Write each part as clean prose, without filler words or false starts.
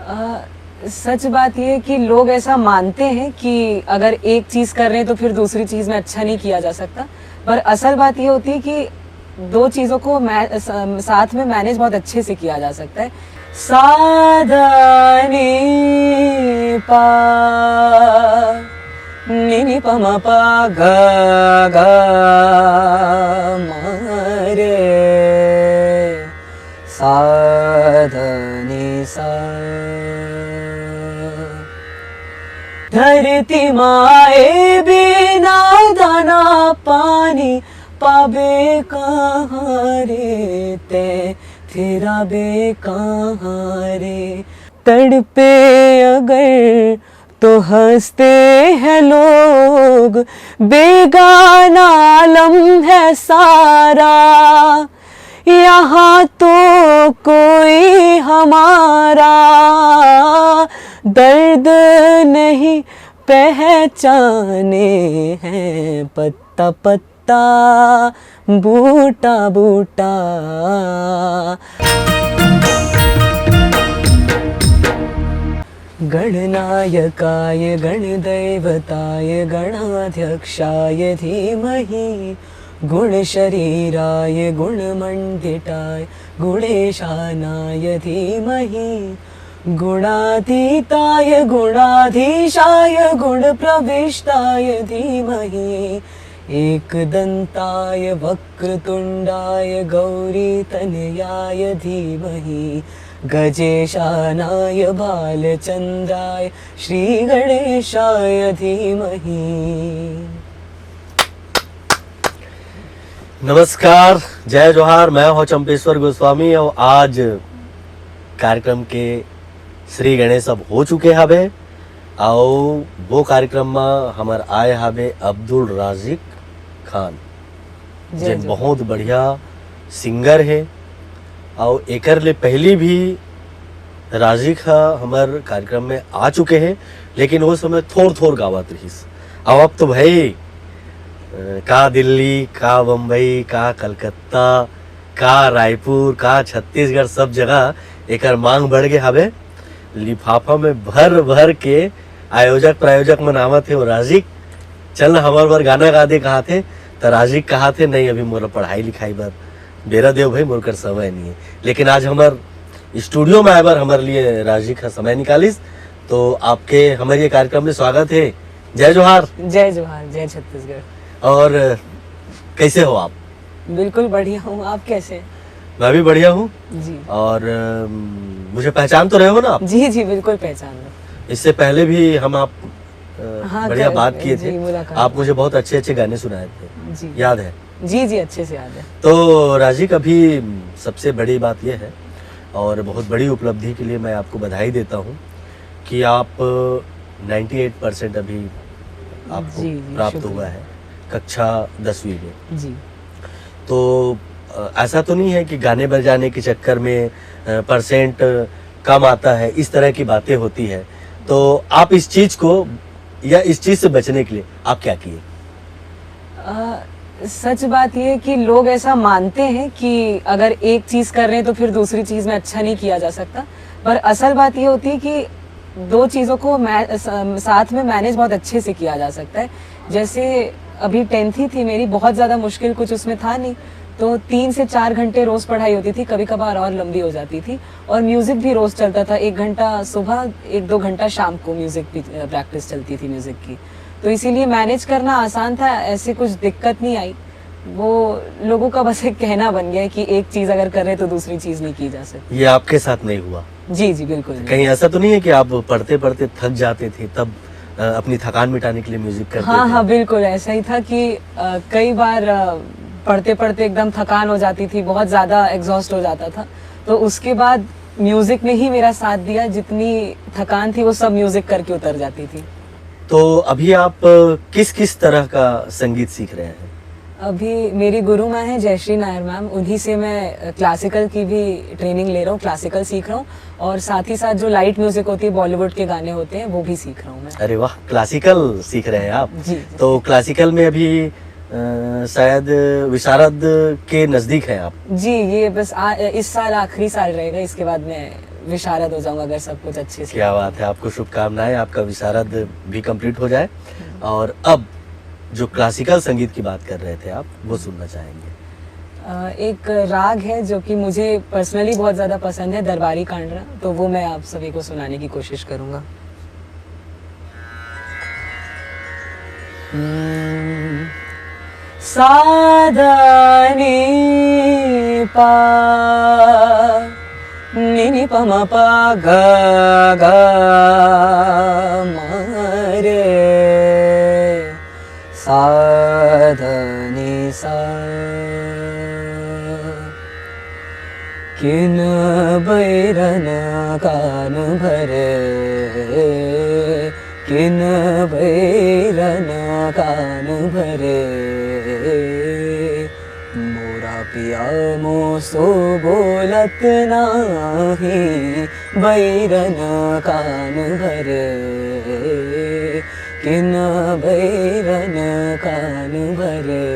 सच बात ये है कि लोग ऐसा मानते हैं कि अगर एक चीज कर रहे हैं तो फिर दूसरी चीज में अच्छा नहीं किया जा सकता। पर असल बात ये होती है कि दो चीजों को साथ में मैनेज बहुत अच्छे से किया जा सकता है। सा नी पा नी नी प म प ग ग म रे सा ध नि सा। धरती माए बिना दाना पानी पाबे कहाँ रे तेरा बे कहाँ रे। तड़पे अगर तो हंसते हैं लोग, बेगाना आलम है सारा, यहाँ तो कोई हमारा दर्द नहीं पहचाने हैं, पत्ता पत्ता बूटा बूटा। गणनायकाय गणदैवताय गणाध्यक्षाय धीमहि, गुणशरीराय गुणमण्डिताय गुणेशानाय धीमहि, गुणातीताय गुणाधीशाय गुणप्रविष्टाय धीमहि, एकदन्ताय वक्रतुण्डाय गौरीतनयाय धीमहि, गजेशानाय बालचन्द्राय श्रीगणेशाय धीमहि। नमस्कार, जय जोहार। मैं हूं चंपेश्वर गोस्वामी और आज कार्यक्रम के श्री गणेश अब हो चुके हवे और वो कार्यक्रम में हमार आए हवे अब्दुल राजिक खान जिन बहुत बढ़िया सिंगर है और एकर ले पहली भी राजिक हमार कार्यक्रम में आ चुके हैं, लेकिन वो समय थोड़ गावत रहीस। अब तो भाई का दिल्ली, का बम्बई, का कलकत्ता, का रायपुर, का छत्तीसगढ़ सब जगह एकर मांग बढ़ गए हवे। लिफाफा में भर भर के आयोजक प्रायोजक मनावत थे। राजिक चल हमार बार गाना गा दे कहा थे, तो राजिक कहा थे नहीं अभी मोरा पढ़ाई लिखाई बार बेरा देव भाई मोर कर समय नहीं है। लेकिन आज हमार स्टूडियो में आए बार हमारे लिए राजिक का समय निकालिस, तो आपके हमारे ये कार्यक्रम में स्वागत है। जय जोहार। जय जोहार, जय छत्तीसगढ़। और कैसे हो आप? बिल्कुल बढ़िया हूँ, आप कैसे? मैं भी बढ़िया हूँ जी। और मुझे पहचान तो रहे हो ना आप? जी जी बिल्कुल पहचान लो। इससे पहले भी हम आप हाँ, बढ़िया बात किए थे। आप मुझे बहुत अच्छे अच्छे गाने सुनाए थे, जी याद है? जी जी अच्छे से याद है। तो राजिक अभी सबसे बड़ी बात यह है और बहुत बड़ी उपलब्धि के लिए मैं आपको बधाई देता हूँ कि आप 98% अभी आपको प्राप्त हुआ है कक्षा 10वीं में। जी। तो ऐसा तो नहीं है कि गाने बजाने के चक्कर में परसेंट कम आता है, इस तरह की बातें होती है। तो आप इस चीज को या इस चीज से बचने के लिए आप क्या किए? सच बात ये है कि लोग ऐसा मानते हैं कि अगर एक चीज कर रहे हैं तो फिर दूसरी चीज में अच्छा नहीं किया जा सकता। पर असल बात ये होती है कि दो चीजों को साथ में मैनेज बहुत अच्छे से किया जा सकता है। जैसे अभी 10th ही थी मेरी, बहुत ज्यादा मुश्किल कुछ उसमें था नहीं, तो 3 से 4 घंटे रोज पढ़ाई होती थी, कभी कभार और लंबी हो जाती थी। और म्यूजिक भी रोज चलता था, 1 घंटा सुबह 1-2 घंटा शाम को म्यूजिक भी प्रैक्टिस चलती थी म्यूजिक की। तो इसीलिए मैनेज करना आसान था, ऐसे कुछ दिक्कत नहीं आई। वो लोगों का बस एक कहना बन गया है कि एक चीज अगर कर रहे तो दूसरी चीज नहीं की जा सकती। ये आपके साथ नहीं हुआ? जी जी बिल्कुल। कहीं ऐसा तो नहीं है कि आप पढ़ते पढ़ते थक जाते थे तब अपनी थकान मिटाने के लिए म्यूजिक करते हाँ थे? हाँ बिल्कुल ऐसा ही था कि कई बार पढ़ते पढ़ते एकदम थकान हो जाती थी, बहुत ज्यादा एग्जॉस्ट हो जाता था, तो उसके बाद म्यूजिक ने ही मेरा साथ दिया। जितनी थकान थी वो सब म्यूजिक करके उतर जाती थी। तो अभी आप किस किस तरह का संगीत सीख रहे हैं? अभी मेरी गुरु माँ है जयश्री नायर मैम, उन्हीं से मैं क्लासिकल की भी ट्रेनिंग ले रहा हूँ, क्लासिकल सीख रहा हूँ, और साथ ही साथ जो लाइट म्यूजिक होती है, बॉलीवुड के गाने होते हैं, वो भी सीख रहा हूँ मैं। अरे वाह, क्लासिकल सीख रहे हैं आप? जी। तो क्लासिकल में अभी शायद विशारद के नजदीक है आप? जी, ये बस इस साल आखिरी साल रहेगा, इसके बाद मैं विशारद हो जाऊंगा अगर सब कुछ अच्छे से। क्या बात है, आपको शुभकामनाएं, आपका विशारद भी कंप्लीट हो जाए। और अब जो क्लासिकल संगीत की बात कर रहे थे आप, वो सुनना चाहेंगे? एक राग है जो कि मुझे पर्सनली बहुत ज़्यादा पसंद है, दरबारी कांडरा, तो वो मैं आप सभी को सुनाने की कोशिश करूँगा। सादा नी पा नी प म प ग ग म रे, सादा नी सा, किन बैरन कान भरे, किन बैरन कान भरे, मोरा पिया मोसो बोलत नाही, बैरन कान भरे, किन बैरन कान भरे।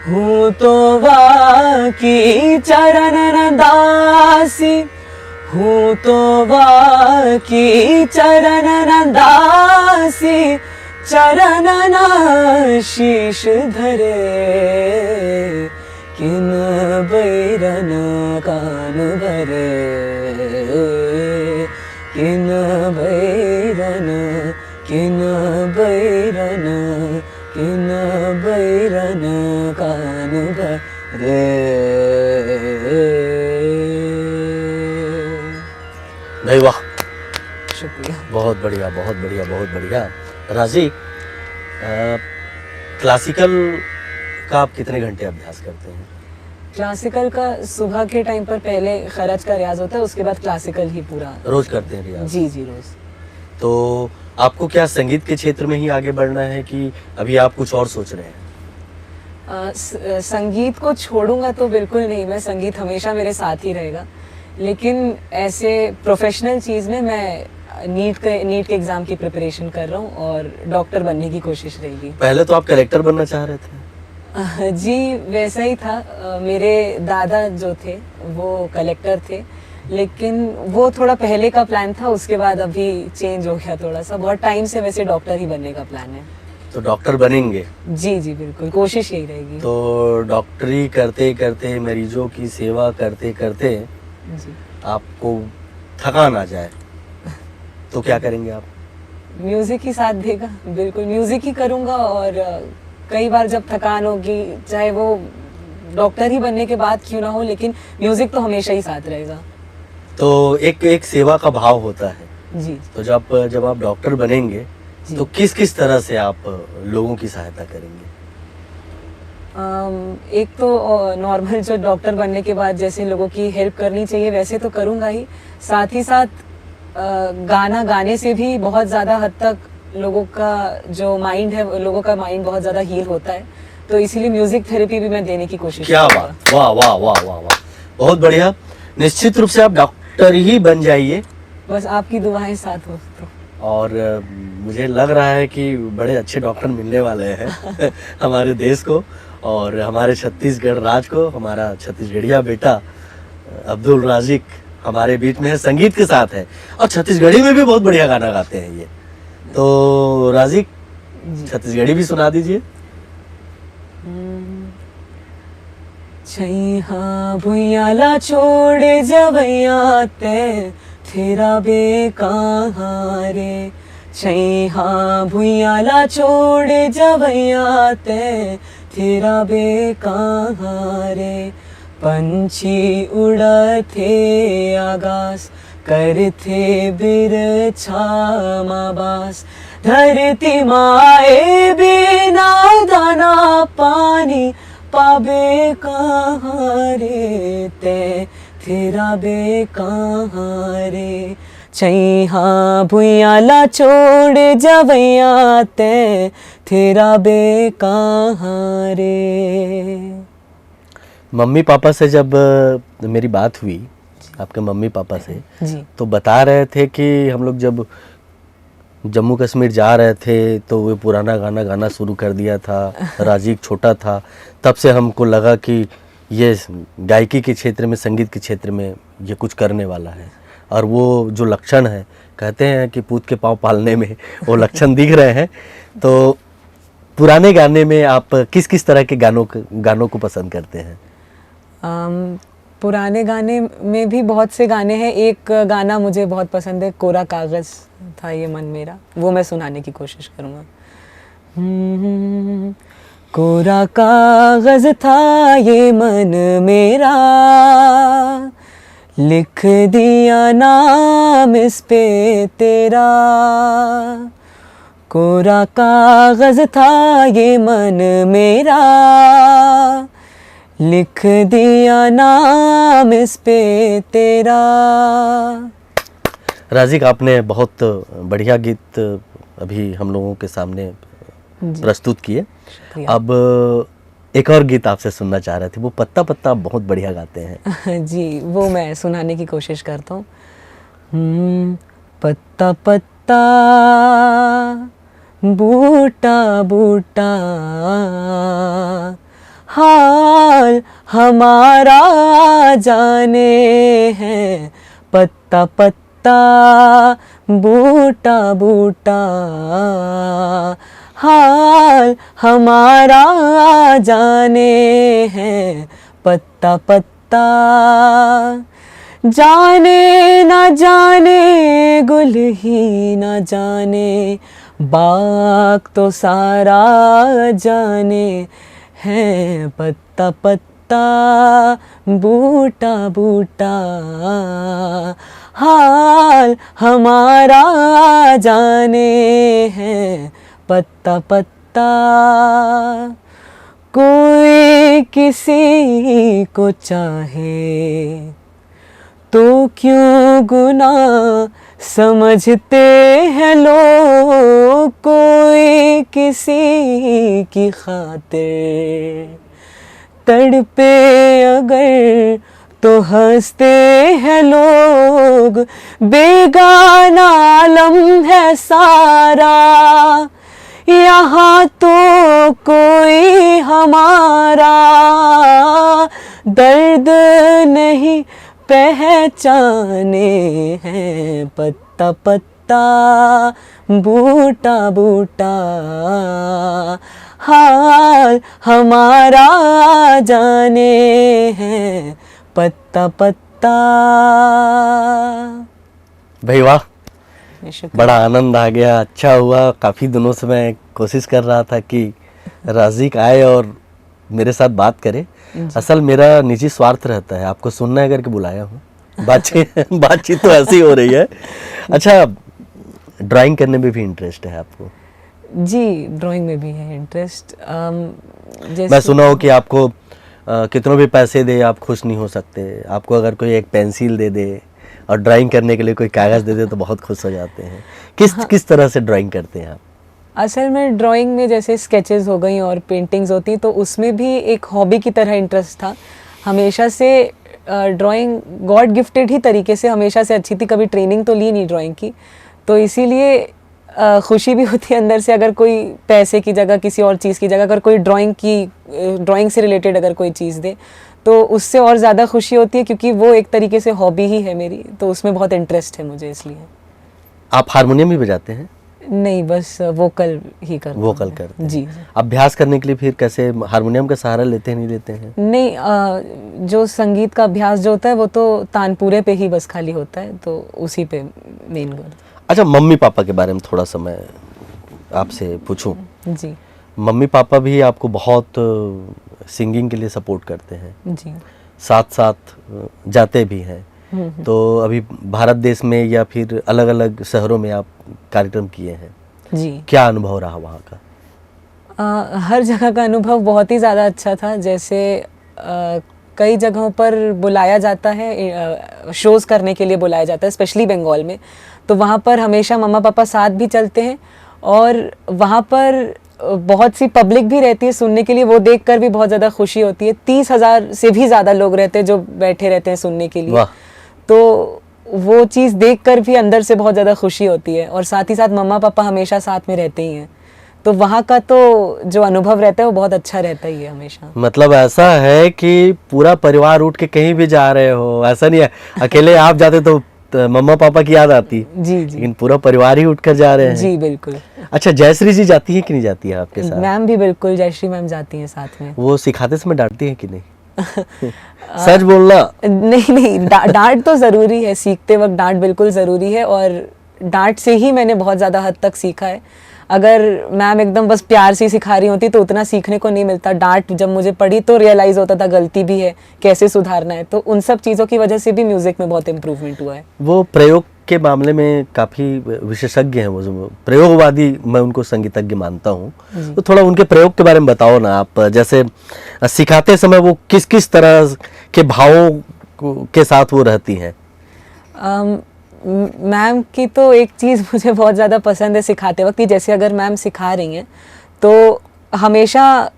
हूँ तो वाकी चरण दासी, हूँ तो वाकी चरण दासी, चरण शीश धरे, किन बैरन कान भरे, किन बैरन, किन बैरन, किन बैरन कान भरे। भाई वाह, शुक्रिया। बहुत बढ़िया, बहुत बढ़िया, बहुत बढ़िया। राजी, क्लासिकल का आप कितने घंटे अभ्यास करते हैं? क्लासिकल का सुबह के टाइम पर पहले खरज का रियाज होता है, उसके बाद क्लासिकल ही पूरा। रोज करते हैं रियाज? जी जी, रोज। तो आपको क्या संगीत के क्षेत्र में ही आगे बढ़ना है कि अभी आप कुछ और सोच रहे हैं? संगीत को छोड़ूंगा तो बिल्कुल नहीं, मैं संगीत हमेशा मेरे साथ ही रहेगा, लेकिन ऐसे प्रोफेशनल चीज़ में मैं नीट के एग्ज़ाम की प्रिपरेशन कर रहा हूँ और डॉक्टर बनने की कोशिश रहेगी। पहले तो आप कलेक्टर बनना चाह रहे थे? जी, वैसा ही था। मेरे दादा जो थे वो कलेक्टर थे, लेकिन वो थोड़ा पहले का प्लान था, उसके बाद अभी चेंज हो गया थोड़ा सा। बहुत टाइम से वैसे डॉक्टर ही बनने का प्लान है। तो डॉक्टर बनेंगे? जी जी बिल्कुल, कोशिश यही रहेगी। तो डॉक्टरी करते करते, मरीजों की सेवा करते करते जी, आपको थकान आ जाए तो क्या करेंगे आप? म्यूजिक ही साथ देगा, बिल्कुल म्यूजिक ही करूँगा। और कई बार जब थकान होगी, चाहे वो डॉक्टर ही बनने के बाद क्यों ना हो, लेकिन म्यूजिक तो हमेशा ही साथ रहेगा। तो एक सेवा का भाव होता है। जी, तो जब आप डॉक्टर बनेंगे तो किस तरह से आप लोगों की सहायता करेंगे? एक तो नॉर्मल जो डॉक्टर बनने के बाद जैसे लोगों की हेल्प करनी चाहिए वैसे तो करूँगा ही, साथ ही साथ गाना गाने से भी बहुत ज़्यादा हद तक लोगों का जो माइंड है, लोगों का माइंड बहुत ज़्यादा हील होता है, तो इसीलिए म्यूजिक थेरेपी भी मैं देने की कोशिश क्या करूंगा। बात, वाह वाह वाह वाह वाह, बहुत बढ़िया। निश्चित रूप से आप डॉक्टर ही बन जाइए, बस आपकी दुआएं साथ हो तो। और मुझे लग रहा है कि बड़े अच्छे डॉक्टर मिलने वाले हैं हमारे देश को और हमारे छत्तीसगढ़ राज्य को। हमारा छत्तीसगढ़िया बेटा अब्दुल राजिक हमारे बीच में है, संगीत के साथ है, और छत्तीसगढ़ी में भी बहुत बढ़िया गाना गाते हैं ये। तो राजिक, छत्तीसगढ़ी भी सुना दीजिए। छैहा भुइयाला छोड़ जवैया ते तेरा बे कहाँ रे, छैहा भुइयाला छोड़ जवैया ते तेरा बे कहाँ रे, पंछी उड़ते आकाश करते बिरछा माबास, धरती माए बिना दाना पानी पाबे कहाँ रे, ते तेरा बे कहाँ रे, छैहा भुइयाला छोड़ जवैया ते तेरा बे कहाँ रे। मम्मी पापा से जब मेरी बात हुई, आपके मम्मी पापा से, जी, तो बता रहे थे कि हम लोग जब जम्मू कश्मीर जा रहे थे तो वो पुराना गाना गाना शुरू कर दिया था। राजीव छोटा था, तब से हमको लगा कि ये गायकी के क्षेत्र में, संगीत के क्षेत्र में ये कुछ करने वाला है। और वो जो लक्षण है, कहते हैं कि पूत के पाँव पालने में वो लक्षण दिख रहे हैं। तो पुराने गाने में आप किस किस तरह के गानों को पसंद करते हैं? पुराने गाने में भी बहुत से गाने हैं। एक गाना मुझे बहुत पसंद है, कोरा कागज़ था ये मन मेरा, वो मैं सुनाने की कोशिश करूँगा। कोरा कागज़ था ये मन मेरा, लिख दिया नाम इस पे तेरा। कोरा कागज़ था ये मन मेरा, लिख दिया नाम इस पे तेरा। राजिक, आपने बहुत बढ़िया गीत अभी हम लोगों के सामने प्रस्तुत किए। अब एक और गीत आपसे सुनना चाह रहे थे, वो पत्ता पत्ता बहुत बढ़िया गाते हैं। जी, वो मैं सुनाने की कोशिश करता हूँ। पत्ता पत्ता बूटा बूटा, हाल हमारा जाने हैं। पत्ता पत्ता बूटा बूटा, हाल हमारा जाने हैं। पत्ता पत्ता जाने ना जाने, गुल ही ना जाने, बाग तो सारा जाने हैं। पत्ता पत्ता बूटा बूटा, हाल हमारा जाने हैं। पत्ता पत्ता कोई किसी को चाहे तो क्यों गुनाह समझते हैं लोग। कोई किसी की खातिर तड़पे अगर तो हंसते हैं लोग। बेगाना आलम है सारा, यहाँ तो कोई हमारा दर्द नहीं पहचाने हैं। पत्ता पत्ता बूटा बूटा, हाल हमारा जाने हैं। पत्ता पत्ता। भाई वाह, बड़ा आनंद आ गया, अच्छा हुआ। काफ़ी दिनों से मैं कोशिश कर रहा था कि राजिक आए और मेरे साथ बात करे। असल मेरा निजी स्वार्थ रहता है, आपको सुनना है करके बुलाया हूँ। बातचीत तो ऐसी हो रही है। अच्छा, ड्राइंग करने में भी इंटरेस्ट है आपको? जी, ड्राइंग में भी है इंटरेस्ट। मैं सुना हो कि आपको कितनों भी पैसे दे आप खुश नहीं हो सकते। आपको अगर कोई एक पेंसिल दे दे और ड्राइंग करने के लिए कोई कागज़ दे दे तो बहुत खुश हो जाते हैं। किस तरह से ड्राइंग करते हैं आप? असल में ड्राइंग में जैसे स्केचेस हो गई और पेंटिंग्स होती, तो उसमें भी एक हॉबी की तरह इंटरेस्ट था हमेशा से। ड्राइंग गॉड गिफ्टेड ही तरीके से हमेशा से अच्छी थी, कभी ट्रेनिंग तो ली नहीं ड्राइंग की। तो इसीलिए खुशी भी होती है अंदर से, अगर कोई पैसे की जगह किसी और चीज़ की जगह अगर कोई ड्राइंग से रिलेटेड अगर कोई चीज़ दे तो उससे और ज़्यादा खुशी होती है, क्योंकि वो एक तरीके से हॉबी ही है मेरी, तो उसमें बहुत इंटरेस्ट है मुझे इसलिए। आप हारमोनियम भी बजाते हैं? नहीं, बस वोकल ही करते हैं। वोकल करते हैं। जी। अभ्यास करने के लिए फिर कैसे हारमोनियम का सहारा लेते हैं, नहीं लेते हैं? नहीं, जो संगीत का अभ्यास जो होता है वो तो तानपुरे पे ही बस खाली होता है, तो उसी पे मेन गोल। अच्छा, मम्मी पापा के बारे में थोड़ा सा मैं आपसे पूछूं। जी। मम्मी पापा भी आपको बहुत सिंगिंग के लिए सपोर्ट करते हैं? जी। साथ साथ जाते भी हैं। तो अभी भारत देश में या फिर अलग अलग शहरों में आप कार्यक्रम किए हैं। जी। क्या अनुभव रहा वहाँ का? हर जगह का अनुभव बहुत ही ज़्यादा अच्छा था। जैसे कई जगहों पर बुलाया जाता है, शोज़ करने के लिए बुलाया जाता है, स्पेशली बंगाल में। तो वहाँ पर हमेशा मम्मा पापा साथ भी चलते हैं, और वहाँ पर बहुत सी पब्लिक भी रहती है सुनने के लिए। वो देखकर भी बहुत ज़्यादा खुशी होती है। 30,000 से भी ज़्यादा लोग रहते हैं जो बैठे रहते हैं सुनने के लिए। तो वो चीज़ देख कर भी अंदर से बहुत ज़्यादा खुशी होती है। और साथ ही साथ मम्मा पापा हमेशा साथ में रहते ही हैं, तो वहाँ का तो जो अनुभव रहता है वो बहुत अच्छा रहता ही है हमेशा। मतलब ऐसा है कि पूरा परिवार उठ के कहीं भी जा रहे हो, ऐसा नहीं है अकेले आप जाते तो मम्मा पापा की याद आती, जी जी लेकिन पूरा परिवार ही उठकर जा रहे हैं। जी बिल्कुल। अच्छा, जयश्री जी जाती है कि नहीं जाती है आपके साथ? मैम भी बिल्कुल, जयश्री मैम जाती हैं साथ में। वो सिखाते समय डांटती है कि नहीं? सच बोलना। नहीं नहीं, डांट तो ज़रूरी है, सीखते वक्त डांट बिल्कुल ज़रूरी है, और डांट से ही मैंने बहुत ज़्यादा हद तक सीखा है। अगर मैम एकदम बस प्यार से सिखा रही होती तो उतना सीखने को नहीं मिलता। डांट जब मुझे पड़ी तो रियलाइज़ होता था गलती भी है, कैसे सुधारना है। तो उन सब चीज़ों की वजह से भी म्यूज़िक में बहुत इम्प्रूवमेंट हुआ है। वो प्रयोग के मामले में काफ़ी विशेषज्ञ हैं, वो जो प्रयोगवादी, मैं उनको संगीतज्ञ मानता हूँ। तो थोड़ा उनके प्रयोग के बारे में बताओ ना आप। जैसे सिखाते समय वो किस किस तरह के भावों के साथ वो रहती हैं? मैम की तो एक चीज़ मुझे बहुत ज़्यादा पसंद है सिखाते वक्त, कि जैसे अगर मैम सिखा रही हैं तो हमेशा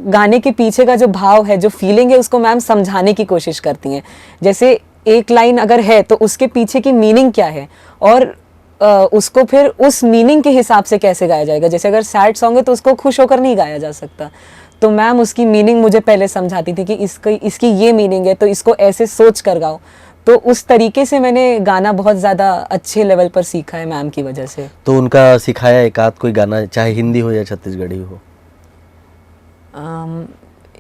गाने के पीछे का जो भाव है, जो फीलिंग है, उसको मैम समझाने की कोशिश करती हैं। जैसे एक लाइन अगर है तो उसके पीछे की मीनिंग क्या है, और उसको फिर उस मीनिंग के हिसाब से कैसे गाया जाएगा। जैसे अगर सैड सॉन्ग है तो उसको खुश होकर नहीं गाया जा सकता, तो मैम उसकी मीनिंग मुझे पहले समझाती थी कि इसकी ये मीनिंग है तो इसको ऐसे सोच कर गाओ। तो उस तरीके से मैंने गाना बहुत ज़्यादा अच्छे लेवल पर सीखा है मैम की वजह से। तो उनका सिखाया एक आध कोई गाना, चाहे हिंदी हो या छत्तीसगढ़ी हो?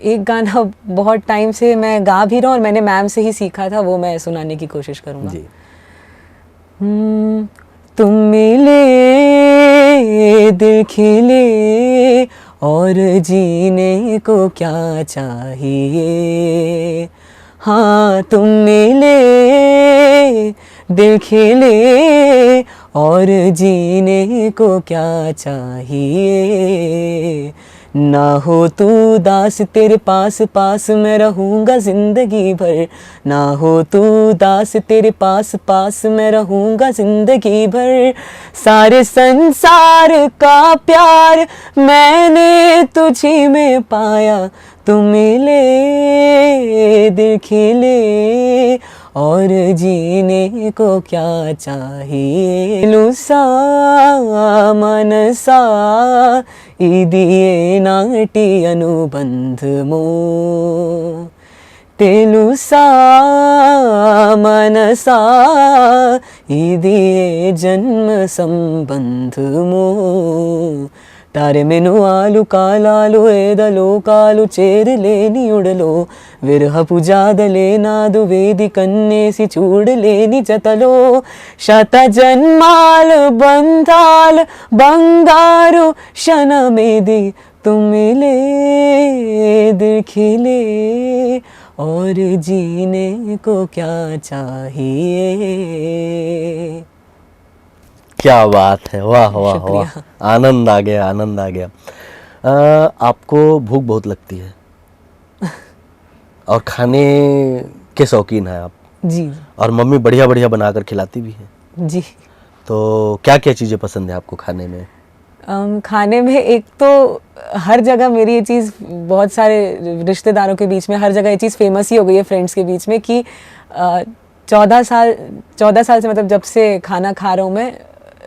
एक गाना बहुत टाइम से मैं गा भी रहा हूँ और मैंने मैम से ही सीखा था, वो मैं सुनाने की कोशिश करूँगा जी। तुम मिले दिल खिले और जीने को क्या चाहिए, हाँ तुम मिले दिल खिले और जीने को क्या चाहिए, ना हो तू दास तेरे पास पास मैं रहूँगा ज़िंदगी भर, ना हो तू दास तेरे पास पास मैं रहूँगा ज़िंदगी भर, सारे संसार का प्यार मैंने तुझी में पाया, तू मिले दिल खिले और जीने को क्या चाहिए, लुसा मनसा इदिये नाटी अनुबंध मो, तेलुसा मनसा इदिये जन्म संबंध मो, तारे मेनु आलु कालालु एदलो कालु चेरलेनी उडलो, विरहपु जादले नादु वेदि कन्नेसि चूडलेनि जतलो, शत जन्माल बंधाल बंगारु क्षणमेदि तुम मिले दिल खिले और जीने को क्या चाहिए। क्या बात है, वाह वाह शुक्रिया। वाह, आनंद आ गया, आनंद आ गया। आपको भूख बहुत लगती है और खाने के शौकीन हैं आप, जी और मम्मी बढ़िया बढ़िया बनाकर खिलाती भी है। जी। तो क्या क्या चीज़ें पसंद है आपको खाने में? खाने में एक तो हर जगह मेरी ये चीज़, बहुत सारे रिश्तेदारों के बीच में हर जगह ये चीज़ फेमस ही हो गई है, फ्रेंड्स के बीच में, कि 14 साल से, मतलब जब से खाना खा रहा हूँ मैं,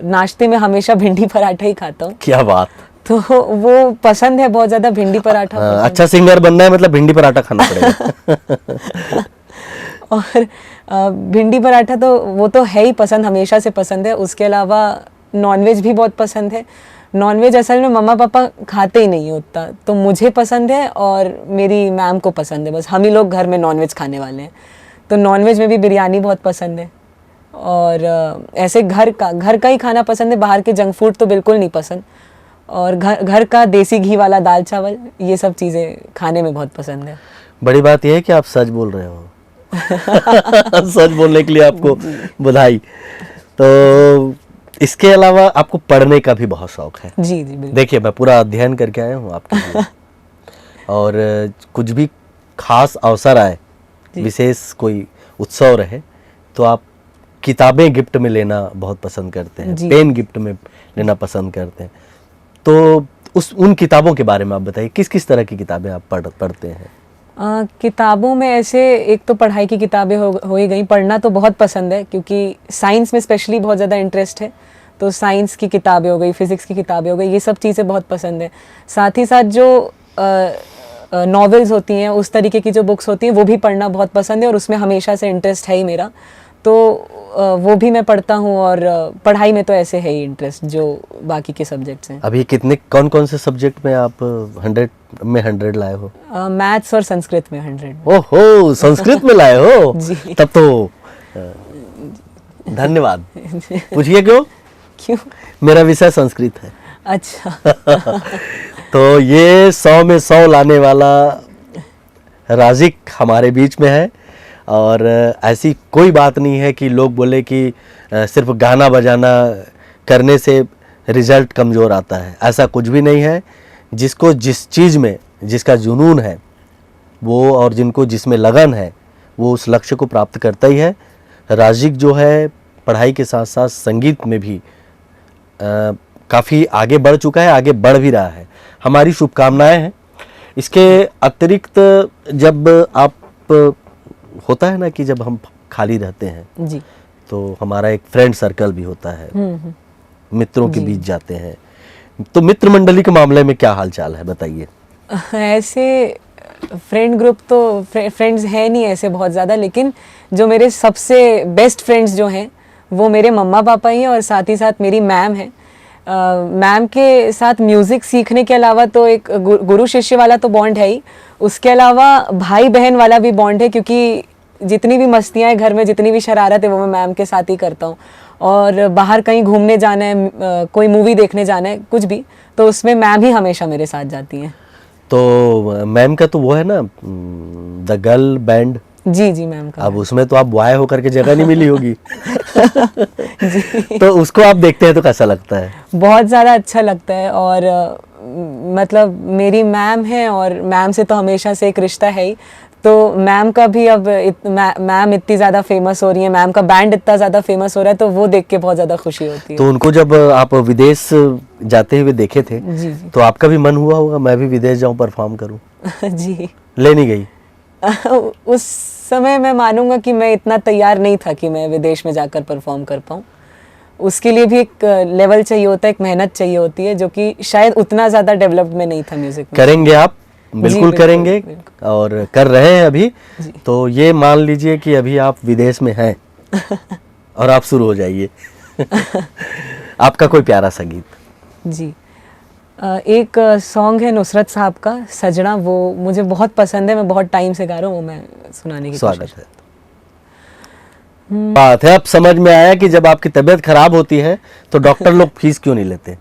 नाश्ते में हमेशा भिंडी पराठा ही खाता हूँ। क्या बात। तो वो पसंद है बहुत ज़्यादा, भिंडी पराठा पसंद अच्छा सिंगर बनना है मतलब भिंडी पराठा खाना पड़ेगा। और भिंडी पराठा तो वो तो है ही पसंद, हमेशा से पसंद है। उसके अलावा नॉनवेज भी बहुत पसंद है। नॉनवेज असल में मम्मा पापा खाते ही नहीं होता, तो मुझे पसंद है और मेरी मैम को पसंद है, बस हम ही लोग घर में नॉनवेज खाने वाले हैं। तो नॉनवेज में भी बिरयानी बहुत पसंद है, और ऐसे घर का ही खाना पसंद है, बाहर के जंक फूड तो बिल्कुल नहीं पसंद। और घर का देसी घी वाला दाल चावल, ये सब चीज़ें खाने में बहुत पसंद है। बड़ी बात यह है कि आप सच बोल रहे हो। सच बोलने के लिए आपको बधाई। तो इसके अलावा आपको पढ़ने का भी बहुत शौक है। जी जी बिल्कुल। देखिए मैं पूरा अध्ययन करके आया हूँ आपके लिए। और कुछ भी खास अवसर आए, विशेष कोई उत्सव रहे, तो आप किताबें गिफ्ट में लेना बहुत पसंद करते हैं, पेन गिफ्ट में लेना पसंद करते हैं। तो उन किताबों के बारे में आप बताइए, किस किस तरह की किताबें आप पढ़ते हैं? किताबों में ऐसे एक तो पढ़ाई की किताबें हो ही गई, पढ़ना तो बहुत पसंद है क्योंकि साइंस में स्पेशली बहुत ज़्यादा इंटरेस्ट है, तो साइंस की किताबें हो गई, फिज़िक्स की किताबें हो गई, ये सब चीज़ें बहुत पसंद है। साथ ही साथ जो नॉवेल्स होती हैं, उस तरीके की जो बुक्स होती हैं, वो भी पढ़ना बहुत पसंद है और उसमें हमेशा से इंटरेस्ट है ही मेरा, तो वो भी मैं पढ़ता हूँ। और पढ़ाई में तो ऐसे है ही इंटरेस्ट जो बाकी के सब्जेक्ट्स हैं। अभी कितने कौन कौन से सब्जेक्ट में आप 100 में 100 लाए हो? मैथ्स और संस्कृत में 100। ओहो, संस्कृत में लाए हो? जी। तब तो धन्यवाद। पूछिए क्यों? क्यों? मेरा विषय संस्कृत है। अच्छा। तो ये 100 में 100 लाने वाला राजिक हमारे बीच में है। और ऐसी कोई बात नहीं है कि लोग बोले कि सिर्फ गाना बजाना करने से रिजल्ट कमज़ोर आता है, ऐसा कुछ भी नहीं है। जिसको जिस चीज़ में जिसका जुनून है वो, और जिनको जिसमें लगन है, वो उस लक्ष्य को प्राप्त करता ही है। राजिक जो है पढ़ाई के साथ साथ संगीत में भी काफ़ी आगे बढ़ चुका है, आगे बढ़ भी रहा है। हमारी शुभकामनाएं हैं। इसके अतिरिक्त जब आप होता है ना कि जब हम खाली रहते हैं जी, तो हमारा एक फ्रेंड सर्कल भी होता है, मित्रों के जी। बीच जाते हैं, तो मित्र मंडली के मामले में क्या हालचाल है बताइए? ऐसे फ्रेंड ग्रुप तो फ्रेंड्स हैं नहीं ऐसे बहुत ज़्यादा, लेकिन जो मेरे सबसे बेस्ट फ्रेंड्स जो हैं वो मेरे मम्मा पापा ही हैं और साथ ही साथ मेरी मैम है। मैम के साथ म्यूज़िक सीखने के अलावा तो एक गुरु शिष्य वाला तो बॉन्ड है ही, उसके अलावा भाई बहन वाला भी बॉन्ड है, क्योंकि जितनी भी मस्तियाँ हैं घर में, जितनी भी शरारत है वो मैं मैम के साथ ही करता हूँ। और बाहर कहीं घूमने जाना है, कोई मूवी देखने जाना है, कुछ भी, तो उसमें मैम ही हमेशा मेरे साथ जाती हैं। तो मैम का तो वो है ना द गर्ल बैंड। जी जी, मैम का। अब उसमें तो आप बॉय होकर के जगह नहीं मिली होगी। तो उसको आप देखते हैं तो कैसा लगता है? बहुत ज़्यादा अच्छा लगता है। और मतलब मेरी मैम है और मैम से तो हमेशा से एक रिश्ता है ही, तो मैम का भी अब मैम इतनी ज़्यादा फेमस हो रही है, मैम का बैंड इतना ज़्यादा फेमस हो रहा है, तो वो देख के बहुत ज़्यादा खुशी होती है। तो उनको जब आप विदेश जाते हुए देखे थे जी जी। तो आपका भी मन हुआ होगा मैं भी विदेश जाऊं, परफॉर्म करूं? जी। ले नहीं गई? उस समय मैं मानूंगा कि मैं इतना तैयार नहीं था कि मैं विदेश में जाकर परफॉर्म कर पाऊँ। उसके लिए भी एक लेवल चाहिए होता है, एक मेहनत चाहिए होती है, जो कि शायद उतना ज़्यादा डेवलप्ड में नहीं था म्यूजिक में। करेंगे आप? बिल्कुल जी, करेंगे। बिल्कुल। और कर रहे हैं अभी। तो ये मान लीजिए कि अभी आप विदेश में हैं और आप शुरू हो जाइए। आपका कोई प्यारा संगीत? जी, एक सॉन्ग है नुसरत साहब का सजना, वो मुझे बहुत पसंद है, मैं बहुत टाइम से गा रहा हूँ, वो मैं सुनाने की स्वागत कोशिश। है। बात है, अब समझ में आया कि जब आपकी तबीयत खराब होती है तो डॉक्टर लोग फीस क्यों नहीं लेते।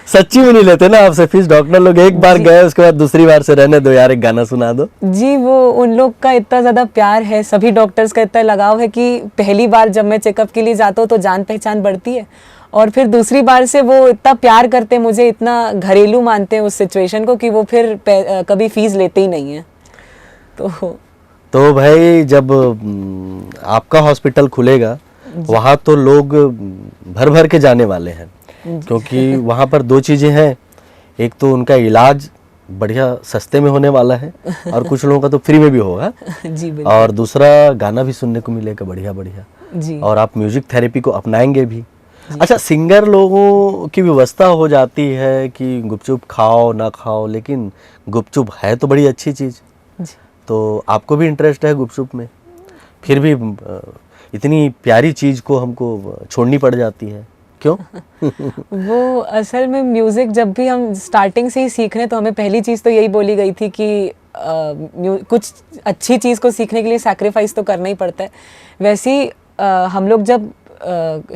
सच्ची में नहीं लेते ना आपसे फीस डॉक्टर लोग। एक बार गए उसके बाद दूसरी बार से रहने दो यार, एक गाना सुना दो। जी, वो उन लोग का इतना ज़्यादा प्यार है, सभी डॉक्टर्स का इतना लगाव है कि पहली बार जब मैं चेकअप के लिए जाता हूँ तो जान पहचान बढ़ती है, और फिर दूसरी बार से वो इतना प्यार करते हैं मुझे, इतना घरेलू मानते हैं उस सिचुएशन को कि वो फिर कभी फीस लेते ही नहीं है। तो भाई जब आपका हॉस्पिटल खुलेगा वहाँ तो लोग भर भर के जाने वाले हैं, क्योंकि वहाँ पर दो चीज़ें हैं। एक तो उनका इलाज बढ़िया सस्ते में होने वाला है और कुछ लोगों का तो फ्री में भी होगा। जी बिल्कुल। और दूसरा गाना भी सुनने को मिलेगा बढ़िया बढ़िया जी। और आप म्यूजिक थेरेपी को अपनाएंगे भी। अच्छा, सिंगर लोगों की व्यवस्था हो जाती है कि गुपचुप खाओ ना खाओ, लेकिन गुपचुप है तो बड़ी अच्छी चीज़। तो आपको भी इंटरेस्ट है गुपचुप में, फिर भी इतनी प्यारी चीज़ को हमको छोड़नी पड़ जाती है, क्यों? वो असल में म्यूज़िक जब भी हम स्टार्टिंग से ही सीख रहे हैं तो हमें पहली चीज़ तो यही बोली गई थी कि कुछ अच्छी चीज़ को सीखने के लिए सैक्रिफाइस तो करना ही पड़ता है। वैसे ही हम लोग जब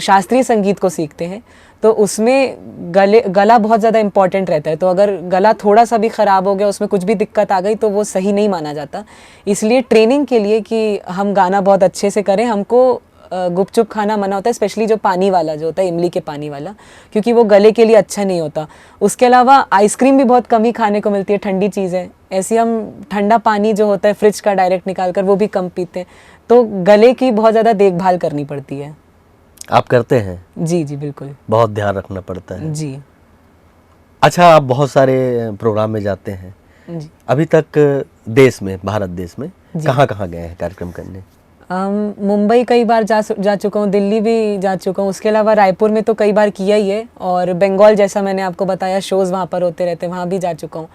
शास्त्रीय संगीत को सीखते हैं तो उसमें गला बहुत ज़्यादा इम्पॉर्टेंट रहता है, तो अगर गला थोड़ा सा भी ख़राब हो गया, उसमें कुछ भी दिक्कत आ गई तो वो सही नहीं माना जाता। इसलिए ट्रेनिंग के लिए कि हम गाना बहुत अच्छे से करें, हमको गुपचुप खाना मना होता है, स्पेशली जो पानी वाला जो होता है, इमली के पानी वाला, क्योंकि वो गले के लिए अच्छा नहीं होता। उसके अलावा आइसक्रीम भी बहुत कम ही खाने को मिलती है, ठंडी चीज़ें। ऐसे हम ठंडा पानी जो होता है फ्रिज का डायरेक्ट निकाल कर वो भी कम पीते हैं, तो गले की बहुत ज़्यादा देखभाल करनी पड़ती है। आप करते हैं? जी जी बिल्कुल, बहुत ध्यान रखना पड़ता है जी। अच्छा, आप बहुत सारे प्रोग्राम में जाते हैं, जी। अभी तक देश में, भारत देश में जी। कहाँ कहाँ गए हैं कार्यक्रम करने? मुंबई कई बार जा चुका हूँ, दिल्ली भी जा चुका हूँ, उसके अलावा रायपुर में तो कई बार किया ही है, और बंगाल जैसा मैंने आपको बताया शोज़ वहाँ पर होते रहते हैं, वहाँ भी जा चुका हूँ।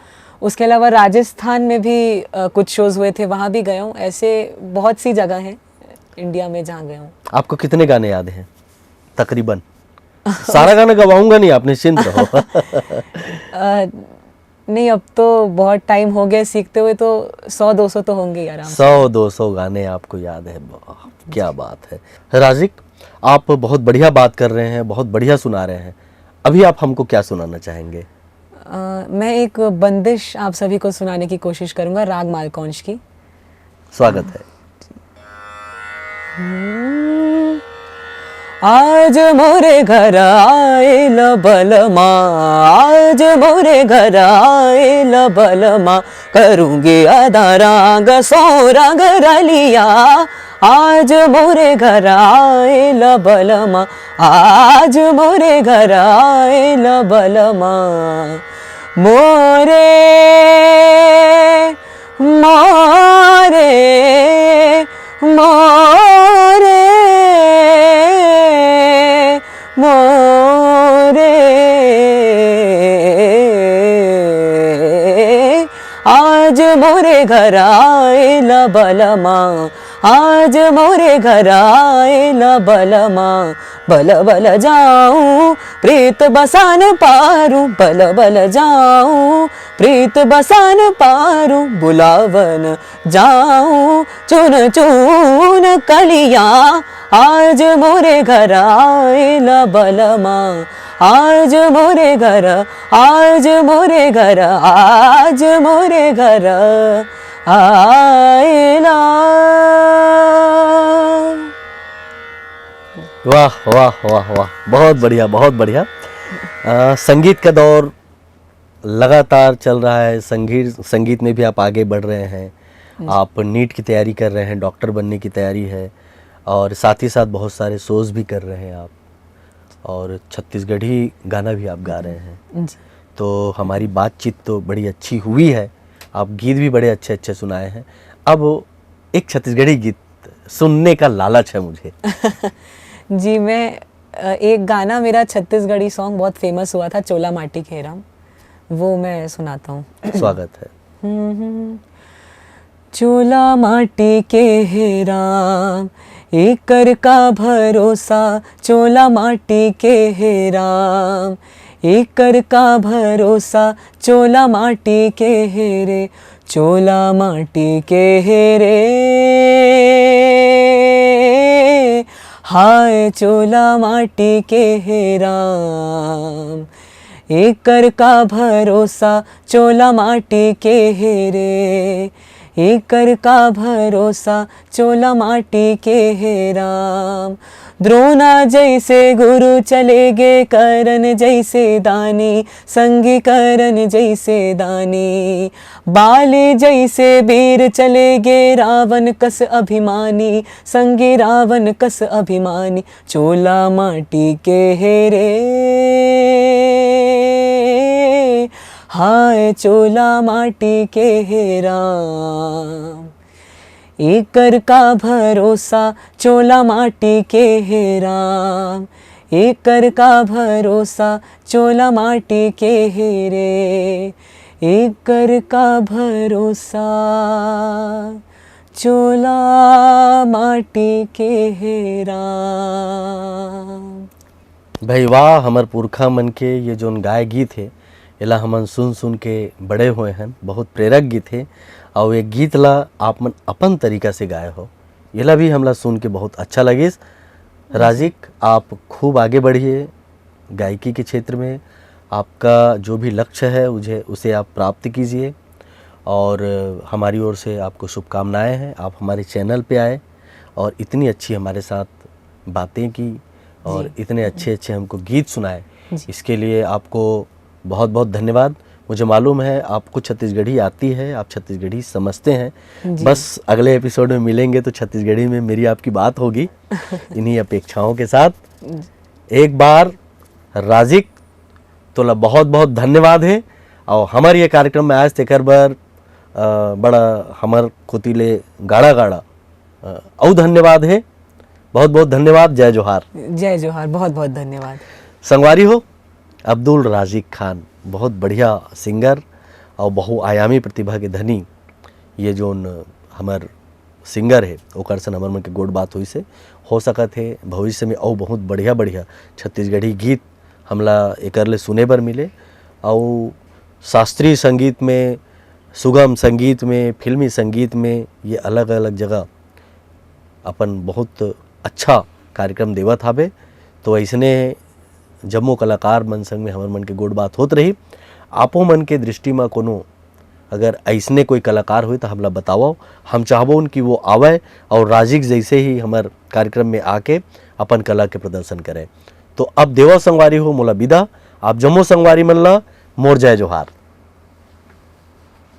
उसके अलावा राजस्थान में भी कुछ शोज़ हुए थे, वहाँ भी गया हूँ। ऐसे बहुत सी जगह हैं इंडिया में जहाँ गया हूँ। आपको कितने गाने याद हैं तकरीबन? सारा गाना गवाऊंगा नहीं, आप निश्चिंत रहो। नहीं, अब तो बहुत टाइम हो गया सीखते हुए, तो 100-200 तो होंगे ही आराम से। 100-200 गाने आपको याद है? वाह, क्या बात है। राजिक, आप बहुत बढ़िया बात कर रहे हैं, बहुत बढ़िया सुना रहे हैं। अभी आप हमको क्या सुनाना चाहेंगे? मैं एक बंदिश आप सभी को सुनाने की कोशिश करूंगा, राग मालकौंज की। स्वागत है। आज मोरे घर आएल बलमा, आज मोरे घर आएल बलमा, करूंगी अदा राग सो राग रलिया। आज मोरे घर आएल बलमा, आज मोरे घर आएल बलमा, मोरे मोरे मोरे मोरे, आज मोरे घर आएल बलमा, आज मोरे घर आएल बलमा, बल बल जाऊं प्रीत बसान पारूं, बल बल जाऊं प्रीत बसान पारूं, बुलावन जाऊं चुन चुन कलिया। आज मोरे घर आएल बलमा, आज मोरे घर, आज मोरे घर, आज मोरे घर आएला। वाह वाह वाह वाह, बहुत बढ़िया, बहुत बढ़िया। संगीत का दौर लगातार चल रहा है, संगीत में भी आप आगे बढ़ रहे हैं। आप नीट की तैयारी कर रहे हैं, डॉक्टर बनने की तैयारी है, और साथ ही साथ बहुत सारे शोज़ भी कर रहे हैं आप, और छत्तीसगढ़ी गाना भी आप गा रहे हैं। तो हमारी बातचीत तो बड़ी अच्छी हुई है, आप गीत भी बड़े अच्छे अच्छे सुनाए हैं। अब एक छत्तीसगढ़ी गीत सुनने का लालच है मुझे। जी, मैं एक गाना, मेरा छत्तीसगढ़ी सॉन्ग बहुत फेमस हुआ था, चोला माटी के हेराम, वो मैं सुनाता हूँ। स्वागत है। चोला माटी के हेराम, एकर का भरोसा, चोला माटी के हेराम, एकर का भरोसा, चोला माटी के हेरे, चोला माटी के हेरे, हाय चोला माटी के हेराम, एकर का भरोसा, चोला माटी के हेरे, एकर का भरोसा, चोला माटी के हेराम। द्रोणा जैसे गुरु चले गे, करण जैसे दानी, संगी करण जैसे दानी, बाली जैसे वीर चले गे, रावण कस अभिमानी, संगी रावण कस अभिमानी, चोला माटी के हेरे, हाय चोला माटी के हेराम, एकर का भरोसा, चोला माटी के हेराम, एकर का भरोसा, चोला माटी के हेरे, एकर का भरोसा, चोला माटी के हेराम। भाई वाह, हमर पुरखा मन के ये जोन गाय गीत है, एला हमन सुन सुन के बड़े हुए हैं, बहुत प्रेरक गीत है। और ये गीत ला आप मन अपन तरीका से गाए हो, येला भी हमला सुन के बहुत अच्छा लगे। राजिक, आप खूब आगे बढ़िए गायकी के क्षेत्र में, आपका जो भी लक्ष्य है उसे आप प्राप्त कीजिए, और हमारी ओर से आपको शुभकामनाएं हैं। आप हमारे चैनल पे आए और इतनी अच्छी हमारे साथ बातें की, और इतने अच्छे अच्छे हमको गीत सुनाए, इसके लिए आपको बहुत बहुत धन्यवाद। मुझे मालूम है आपको छत्तीसगढ़ी आती है, आप छत्तीसगढ़ी समझते हैं। बस अगले एपिसोड में मिलेंगे तो छत्तीसगढ़ी में मेरी आपकी बात होगी। इन्हीं अपेक्षाओं के साथ एक बार राजिक तोला बहुत बहुत धन्यवाद है। और हमारे ये कार्यक्रम में आज तेकर बर बड़ा हमार कोतिले गाड़ा गाड़ा और धन्यवाद है। बहुत बहुत धन्यवाद। जय जोहार। जय जोहार, बहुत बहुत धन्यवाद। संगवारी हो, अब्दुल राजिक खान बहुत बढ़िया सिंगर और बहुआयामी प्रतिभा के धनी ये जोन हमार सिंगर है ओकर से हमार मन के गोड बात हुई से हो सकत है भविष्य में और बहुत बढ़िया बढ़िया छत्तीसगढ़ी गीत हमला एकर ले सुने बर मिले। और शास्त्रीय संगीत में, सुगम संगीत में, फिल्मी संगीत में ये अलग अलग जगह अपन बहुत अच्छा कार्यक्रम देवत हावे। तो ऐसने जम्मो कलाकार मन संग में हमार मन के गोड बात होत रही। आपो मन के दृष्टि में कोनो अगर ऐसने कोई कलाकार हुई तो हमला बताओ, हम चाहबो कि वो आवे और राजिक जैसे ही हमार कार्यक्रम में आके अपन कला के प्रदर्शन करे। तो अब देवा संगवारी हो मोला विदा। आप जम्मो संगवारी मन ला मोर जय जोहार।